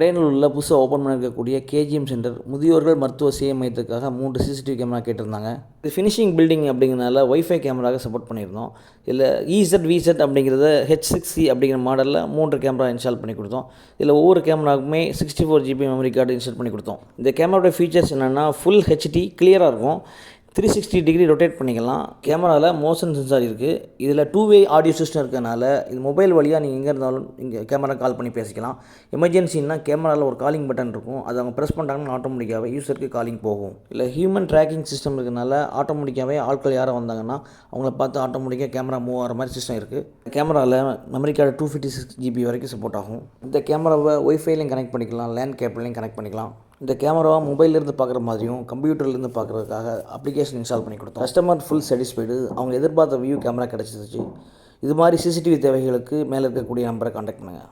கடையநல்லூரில் புதுசாக ஓப்பன் பண்ணியிருக்கக்கூடிய KGM centre முதியோர்கள் மருத்துவ சேவை மையத்துக்காக 3 சிசிடிவி கேமரா கேட்டிருந்தாங்க. இது ஃபினிஷிங் பில்டிங் அப்படிங்கிறனால ஒய்ஃபை கேமராக சப்போர்ட் பண்ணியிருந்தோம். இதில் விசெட் அப்படிங்கிறத H6C அப்படிங்கிற மாடலில் 3 கேமரா இன்ஸ்டால் பண்ணி கொடுத்தோம். இதில் ஒவ்வொரு கேமராவுக்குமே 64 GB மெமரி கார்டு இன்ஸ்டால் பண்ணி கொடுத்தோம். இந்த கேமராவோட ஃபீச்சர்ஸ் என்னென்னா ஃபுல் HD கிளியராக இருக்கும். 360 டிகிரி ரொட்டேட் பண்ணிக்கலாம். கேமராவில் மோஷன் சென்சார் இருக்குது. இதில் 2-வே ஆடியோ சிஸ்டம் இருக்கிறதுனால இது மொபைல் வழியாக நீங்கள் எங்கே இருந்தாலும் இங்கே கேமரா கால் பண்ணி பேசிக்கலாம். எமர்ஜென்சின்னா கேமராவில் ஒரு காலிங் பட்டன் இருக்கும். அதை அவங்க ப்ரெஸ் பண்ணிட்டாங்கன்னா ஆட்டோமேட்டிக்காகவே யூஸருக்கு காலிங் போகும். இல்லை ஹியூமன் ட்ராக்கிங் சிஸ்டம் இருக்கிறதுனால ஆட்டோமேட்டிக்காகவே ஆட்கள் யாரும் வந்தாங்கன்னா அவங்கள பார்த்து ஆட்டோமேட்டிக்காக கேமரா மூவ் ஆகிற மாதிரி சிஸ்டம் இருக்குது. கேமராவில் மெமரி கார்டு 256 GB வரைக்கும் சப்போர்ட் ஆகும். இந்த கேமராவை ஒய்ஃபைலையும் கனெக்ட் பண்ணிக்கலாம், லேண்ட் கேபிள்லையும் கனெக்ட் பண்ணிக்கலாம். இந்த கேமராவை மொபைல்லேருந்து பார்க்குற மாதிரியும் கம்ப்யூட்டர்லேருந்து பார்க்குறதுக்காக அப்ளிகேஷன் இன்ஸ்டால் பண்ணி கொடுத்தோம். Customer full satisfied. அவங்க எதிர்பார்த்த வியூ கேமரா கிடச்சிருச்சு. இது மாதிரி சிசிடிவி தேவைகளுக்கு மேலே இருக்கக்கூடிய நம்பரை கான்டாக்ட் பண்ணுங்கள்.